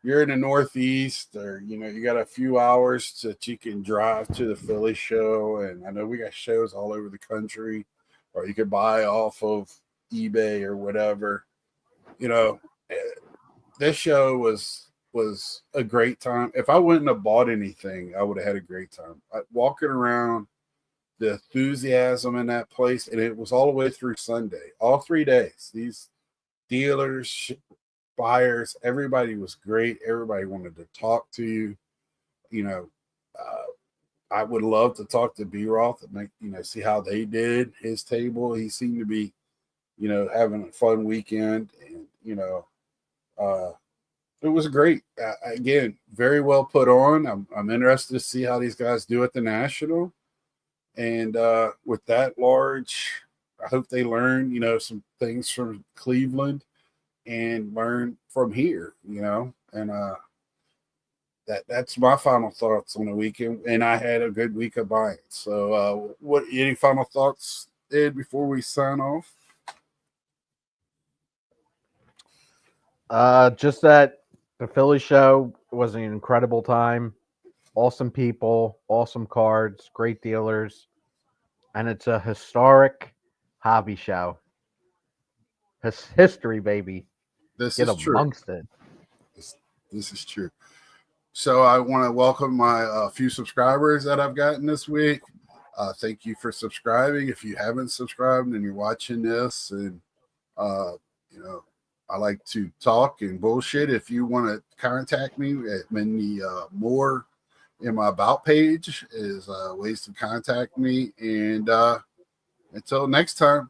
you're in the Northeast, or you got a few hours that you can drive to the Philly show, and I know we got shows all over the country, or you could buy off of eBay or whatever. This show was a great time. If I wouldn't have bought anything, I would have had a great time. Walking around, the enthusiasm in that place, and it was all the way through Sunday, all 3 days. These dealers, buyers, everybody was great. Everybody wanted to talk to you. I would love to talk to B. Roth and see how they did his table. He seemed to be having a fun weekend, and it was great. Again, very well put on. I'm interested to see how these guys do at the National, and with that large, I hope they learn some things from Cleveland and learn from here. And that's my final thoughts on the weekend. And I had a good week of buying. So, any final thoughts, Ed, before we sign off? Just that the Philly show was an incredible time. Awesome people, awesome cards, great dealers, and it's a historic hobby show. History, baby. Get amongst it. This is true. So I want to welcome my few subscribers that I've gotten this week. Thank you for subscribing. If you haven't subscribed and you're watching this, and I like to talk and bullshit. If you want to contact me, more in my about page is ways to contact me. And until next time,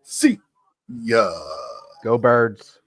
see ya. Go Birds.